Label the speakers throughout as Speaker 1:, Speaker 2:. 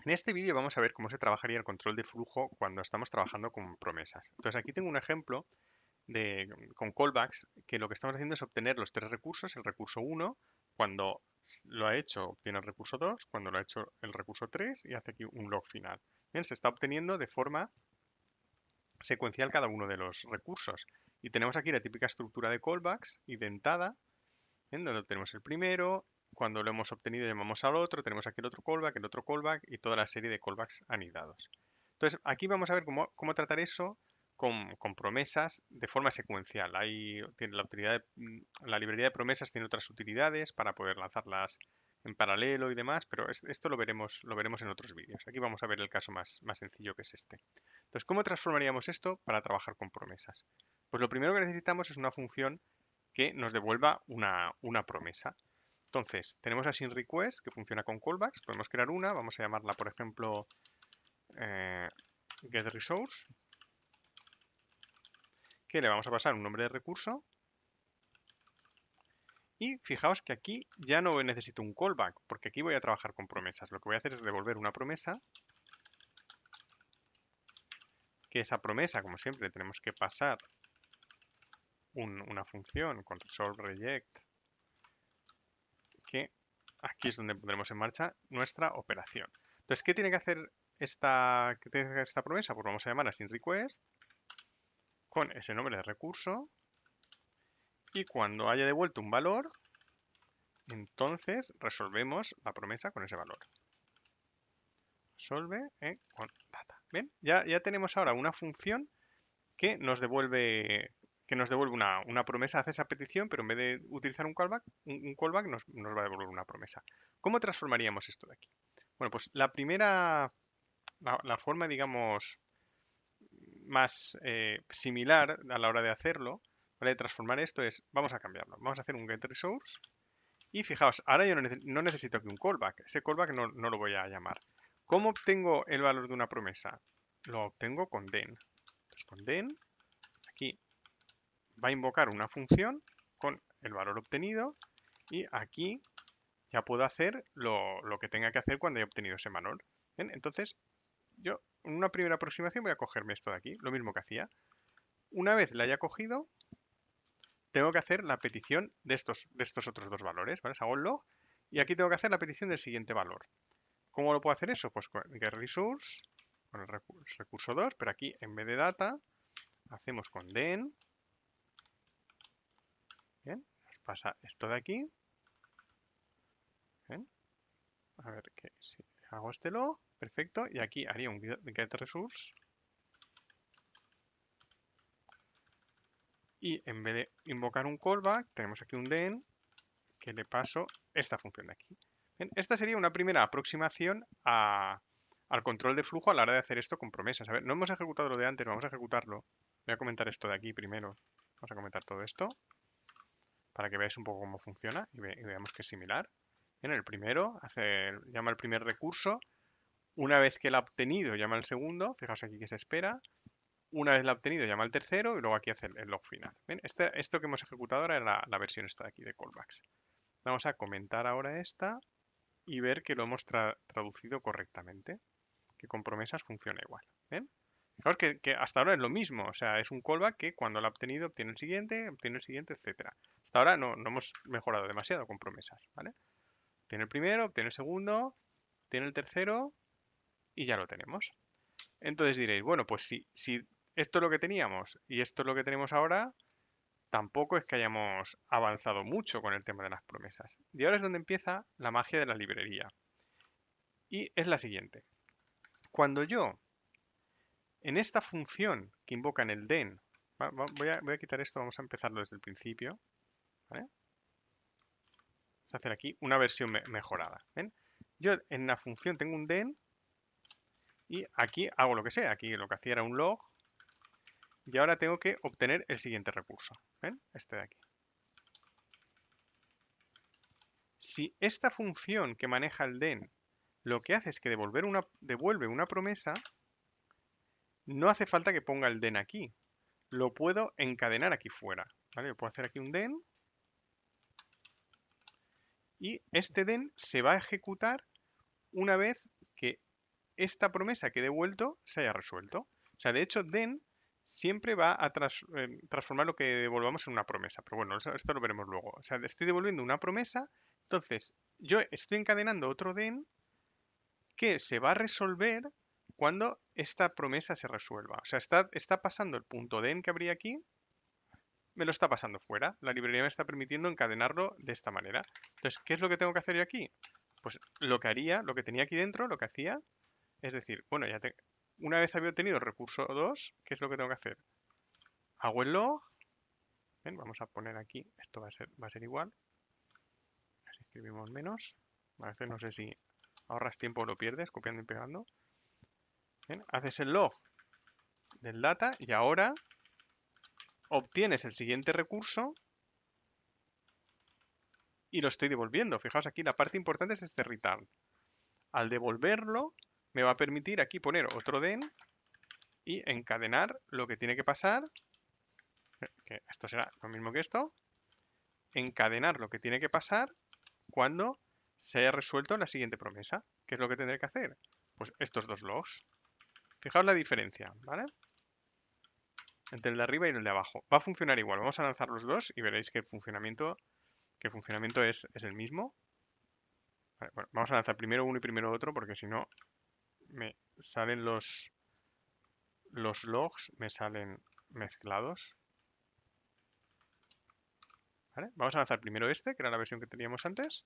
Speaker 1: En este vídeo vamos a ver cómo se trabajaría el control de flujo cuando estamos trabajando con promesas. Entonces aquí tengo un ejemplo con callbacks que lo que estamos haciendo es obtener los tres recursos. El recurso 1, cuando lo ha hecho, obtiene el recurso 2, cuando lo ha hecho el recurso 3 y hace aquí un log final. Bien, se está obteniendo de forma secuencial cada uno de los recursos. Y tenemos aquí la típica estructura de callbacks indentada, en donde tenemos el primero, cuando lo hemos obtenido llamamos al otro, tenemos aquí el otro callback y toda la serie de callbacks anidados. Entonces, aquí vamos a ver cómo tratar eso con promesas de forma secuencial. Tiene la librería de promesas tiene otras utilidades para poder lanzarlas en paralelo y demás, pero esto lo veremos en otros vídeos. Aquí vamos a ver el caso más sencillo, que es este. Entonces, ¿cómo transformaríamos esto para trabajar con promesas? Pues lo primero que necesitamos es una función que nos devuelva una promesa. Entonces, tenemos a SynRequest que funciona con callbacks. Podemos crear una, vamos a llamarla, por ejemplo, eh, getResource, que le vamos a pasar un nombre de recurso. Y fijaos que aquí ya no necesito un callback, porque aquí voy a trabajar con promesas. Lo que voy a hacer es devolver una promesa, que esa promesa, como siempre, tenemos que pasar una función con resolve reject, que aquí es donde pondremos en marcha nuestra operación. Entonces, ¿qué tiene que hacer esta promesa? Pues vamos a llamar a SynRequest con ese nombre de recurso y cuando haya devuelto un valor, entonces resolvemos la promesa con ese valor. Resolve con data. ¿Ven? Ya tenemos ahora una función que nos devuelve una promesa, hace esa petición, pero en vez de utilizar un callback nos va a devolver una promesa. ¿Cómo transformaríamos esto de aquí? Bueno, pues la forma, digamos, más similar a la hora de hacerlo, ¿vale? De transformar esto vamos a cambiarlo. Vamos a hacer un getResource y fijaos, ahora yo no necesito aquí un callback. Ese callback no lo voy a llamar. ¿Cómo obtengo el valor de una promesa? Lo obtengo con den. Entonces con den, aquí va a invocar una función con el valor obtenido y aquí ya puedo hacer lo que tenga que hacer cuando haya obtenido ese valor. ¿Ven? Entonces, yo en una primera aproximación voy a cogerme esto de aquí, lo mismo que hacía. Una vez la haya cogido, tengo que hacer la petición de estos otros dos valores, ¿vale? Hago el log y aquí tengo que hacer la petición del siguiente valor. ¿Cómo lo puedo hacer eso? Pues con getResource, con el recurso 2, pero aquí en vez de data, hacemos con den. Bien, nos pasa esto de aquí. Bien, a ver si hago este log, perfecto, y aquí haría un getResource y en vez de invocar un callback, tenemos aquí un den que le paso esta función de aquí. Bien, esta sería una primera aproximación al control de flujo a la hora de hacer esto con promesas. A ver, no hemos ejecutado lo de antes, vamos a ejecutarlo. Voy a comentar esto de aquí primero. Vamos a comentar todo esto para que veáis un poco cómo funciona y veamos que es similar. En el primero, llama el primer recurso. Una vez que lo ha obtenido, llama el segundo. Fijaos aquí que se espera. Una vez lo ha obtenido, llama al tercero y luego aquí hace el log final. ¿Ven? Esto que hemos ejecutado ahora es la versión esta de aquí de callbacks. Vamos a comentar ahora esta y ver que lo hemos traducido correctamente, que con promesas funciona igual. ¿Ven? Fijaos que hasta ahora es lo mismo, o sea, es un callback que cuando lo ha obtenido obtiene el siguiente, etcétera. Hasta ahora no hemos mejorado demasiado con promesas, ¿vale? Obtiene el primero, obtiene el segundo, obtiene el tercero y ya lo tenemos. Entonces diréis, bueno, pues si esto es lo que teníamos y esto es lo que tenemos ahora, tampoco es que hayamos avanzado mucho con el tema de las promesas. Y ahora es donde empieza la magia de la librería. Y es la siguiente. Cuando yo, en esta función que invoca en el den, voy a quitar esto, vamos a empezarlo desde el principio. ¿Vale? Vamos a hacer aquí una versión mejorada. ¿Ven? Yo en la función tengo un den y aquí hago lo que sea. Aquí lo que hacía era un log y ahora tengo que obtener el siguiente recurso. ¿Ven? Este de aquí. Si esta función que maneja el den lo que hace es que devuelve una promesa, no hace falta que ponga el den aquí. Lo puedo encadenar aquí fuera. ¿Vale? Yo puedo hacer aquí un den y este den se va a ejecutar una vez que esta promesa que he devuelto se haya resuelto. O sea, de hecho, then siempre va a transformar lo que devolvamos en una promesa. Pero bueno, esto lo veremos luego. O sea, estoy devolviendo una promesa, entonces yo estoy encadenando otro then que se va a resolver cuando esta promesa se resuelva. O sea, está pasando el punto then que habría aquí, me lo está pasando fuera. La librería me está permitiendo encadenarlo de esta manera. Entonces, ¿qué es lo que tengo que hacer yo aquí? Pues lo que haría, lo que tenía aquí dentro, lo que hacía, es decir, bueno, una vez había obtenido el recurso 2, ¿qué es lo que tengo que hacer? Hago el log. Bien, vamos a poner aquí, esto va a ser igual. Así escribimos menos. No sé si ahorras tiempo o lo pierdes copiando y pegando. Bien, haces el log del data y ahora obtienes el siguiente recurso y lo estoy devolviendo. Fijaos aquí, la parte importante es este return. Al devolverlo, me va a permitir aquí poner otro den y encadenar lo que tiene que pasar, que esto será lo mismo que esto, encadenar lo que tiene que pasar cuando se haya resuelto la siguiente promesa. ¿Qué es lo que tendré que hacer? Pues estos dos logs. Fijaos la diferencia, ¿vale? Entre el de arriba y el de abajo. Va a funcionar igual. Vamos a lanzar los dos y veréis que el funcionamiento es el mismo. Vale, bueno, vamos a lanzar primero uno y primero otro porque si no me salen los logs, me salen mezclados. ¿Vale? Vamos a lanzar primero este, que era la versión que teníamos antes.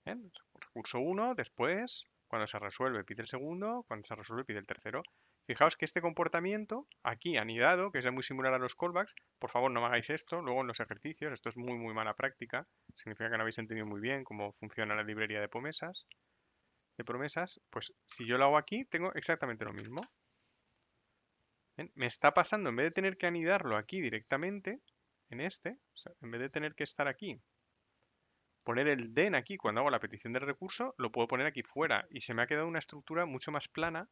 Speaker 1: Bien, recurso 1, después, cuando se resuelve pide el segundo, cuando se resuelve pide el tercero. Fijaos que este comportamiento, aquí anidado, que es muy similar a los callbacks, por favor no me hagáis esto, luego en los ejercicios, esto es muy muy mala práctica, significa que no habéis entendido muy bien cómo funciona la librería de promesas, pues si yo lo hago aquí, tengo exactamente lo mismo. Bien, me está pasando, en vez de tener que anidarlo aquí directamente, en este, o sea, en vez de tener que estar aquí, poner el den aquí cuando hago la petición de recurso, lo puedo poner aquí fuera y se me ha quedado una estructura mucho más plana,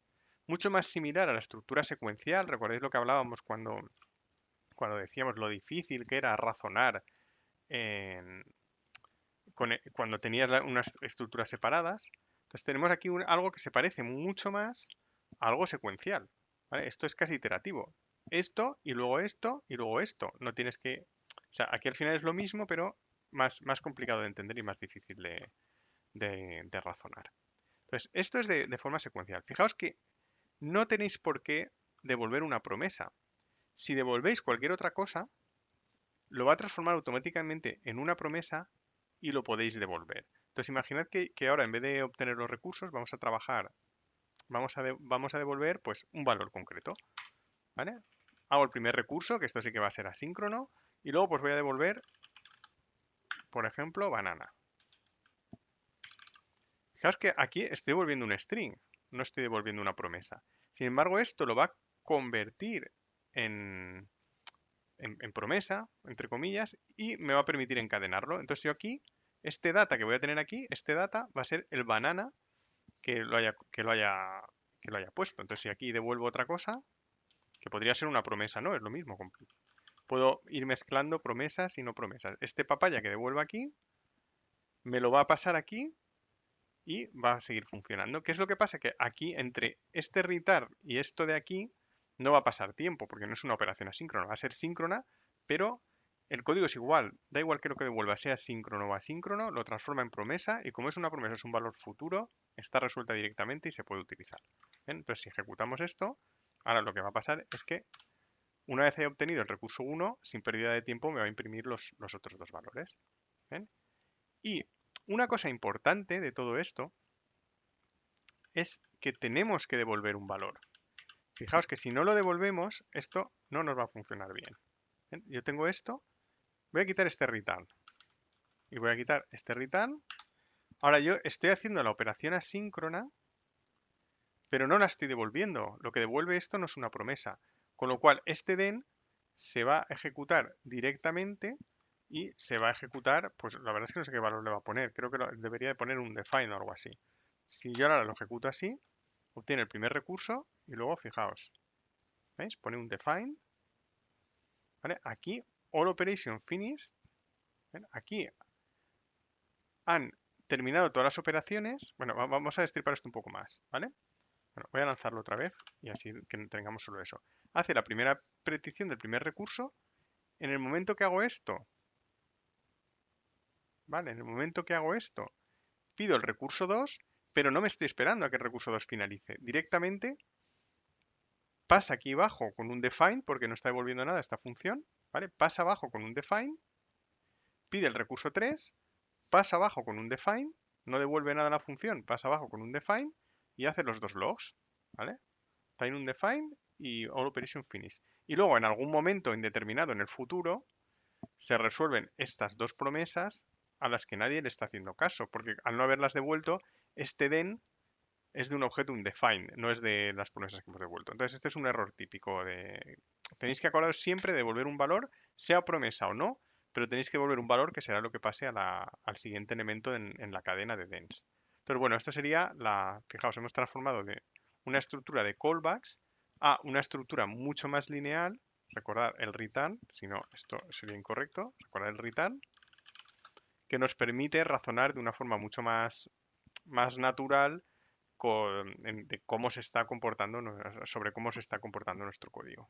Speaker 1: mucho más similar a la estructura secuencial. ¿Recordáis lo que hablábamos cuando decíamos lo difícil que era razonar cuando tenías unas estructuras separadas? Entonces tenemos aquí algo que se parece mucho más a algo secuencial, ¿vale? Esto es casi iterativo. Esto y luego esto y luego esto. No tienes que... O sea, aquí al final es lo mismo, pero más complicado de entender y más difícil de razonar. Entonces, esto es de forma secuencial. Fijaos que no tenéis por qué devolver una promesa. Si devolvéis cualquier otra cosa, lo va a transformar automáticamente en una promesa y lo podéis devolver. Entonces, imaginad que ahora en vez de obtener los recursos, vamos a trabajar, vamos a devolver pues un valor concreto. ¿Vale? Hago el primer recurso, que esto sí que va a ser asíncrono, y luego pues voy a devolver, por ejemplo, banana. Fijaos que aquí estoy devolviendo un string, no estoy devolviendo una promesa. Sin embargo, esto lo va a convertir en, en promesa, entre comillas, y me va a permitir encadenarlo. Entonces yo aquí, este data que voy a tener aquí, este data va a ser el banana que lo haya puesto. Entonces si aquí devuelvo otra cosa, que podría ser una promesa, no, es lo mismo. Puedo ir mezclando promesas y no promesas. Este papaya que devuelvo aquí, me lo va a pasar aquí y va a seguir funcionando. ¿Qué es lo que pasa? Que aquí entre este return y esto de aquí no va a pasar tiempo porque no es una operación asíncrona, va a ser síncrona, pero el código es igual, da igual que lo que devuelva sea síncrono o asíncrono, lo transforma en promesa y como es una promesa, es un valor futuro, está resuelta directamente y se puede utilizar. ¿Bien? Entonces si ejecutamos esto, ahora lo que va a pasar es que una vez he obtenido el recurso 1, sin pérdida de tiempo me va a imprimir los otros dos valores. ¿Bien? Y una cosa importante de todo esto es que tenemos que devolver un valor. Fijaos que si no lo devolvemos, esto no nos va a funcionar bien. ¿Ven? Yo tengo esto, voy a quitar este return y voy a quitar este return. Ahora yo estoy haciendo la operación asíncrona, pero no la estoy devolviendo. Lo que devuelve esto no es una promesa. Con lo cual, este den se va a ejecutar directamente y se va a ejecutar, pues la verdad es que no sé qué valor le va a poner. Creo que debería de poner un define o algo así. Si yo ahora lo ejecuto así, obtiene el primer recurso y luego fijaos, ¿veis? Pone un define, ¿vale? Aquí all operation finished, ¿ven? Aquí han terminado todas las operaciones. Bueno, vamos a destripar esto un poco más, ¿vale? Bueno, voy a lanzarlo otra vez y así que tengamos solo eso. Hace la primera petición del primer recurso. En el momento que hago esto, ¿vale? En el momento que hago esto, pido el recurso 2, pero no me estoy esperando a que el recurso 2 finalice. Directamente pasa aquí abajo con un define, porque no está devolviendo nada esta función, ¿vale? Pasa abajo con un define, pide el recurso 3, pasa abajo con un define, no devuelve nada a la función, pasa abajo con un define y hace los dos logs, ¿vale? Time undefined y all operation finish. Y luego en algún momento indeterminado en el futuro se resuelven estas dos promesas a las que nadie le está haciendo caso, porque al no haberlas devuelto, este den es de un objeto undefined, no es de las promesas que hemos devuelto. Entonces este es un error típico de... Tenéis que acordaros siempre de devolver un valor, sea promesa o no, pero tenéis que devolver un valor que será lo que pase al siguiente elemento en la cadena de dens. Entonces, bueno, esto sería la... Fijaos, hemos transformado de una estructura de callbacks a una estructura mucho más lineal. Recordad el return, si no, esto sería incorrecto. Recordad el return, que nos permite razonar de una forma mucho más natural de cómo se está comportando, sobre cómo se está comportando nuestro código.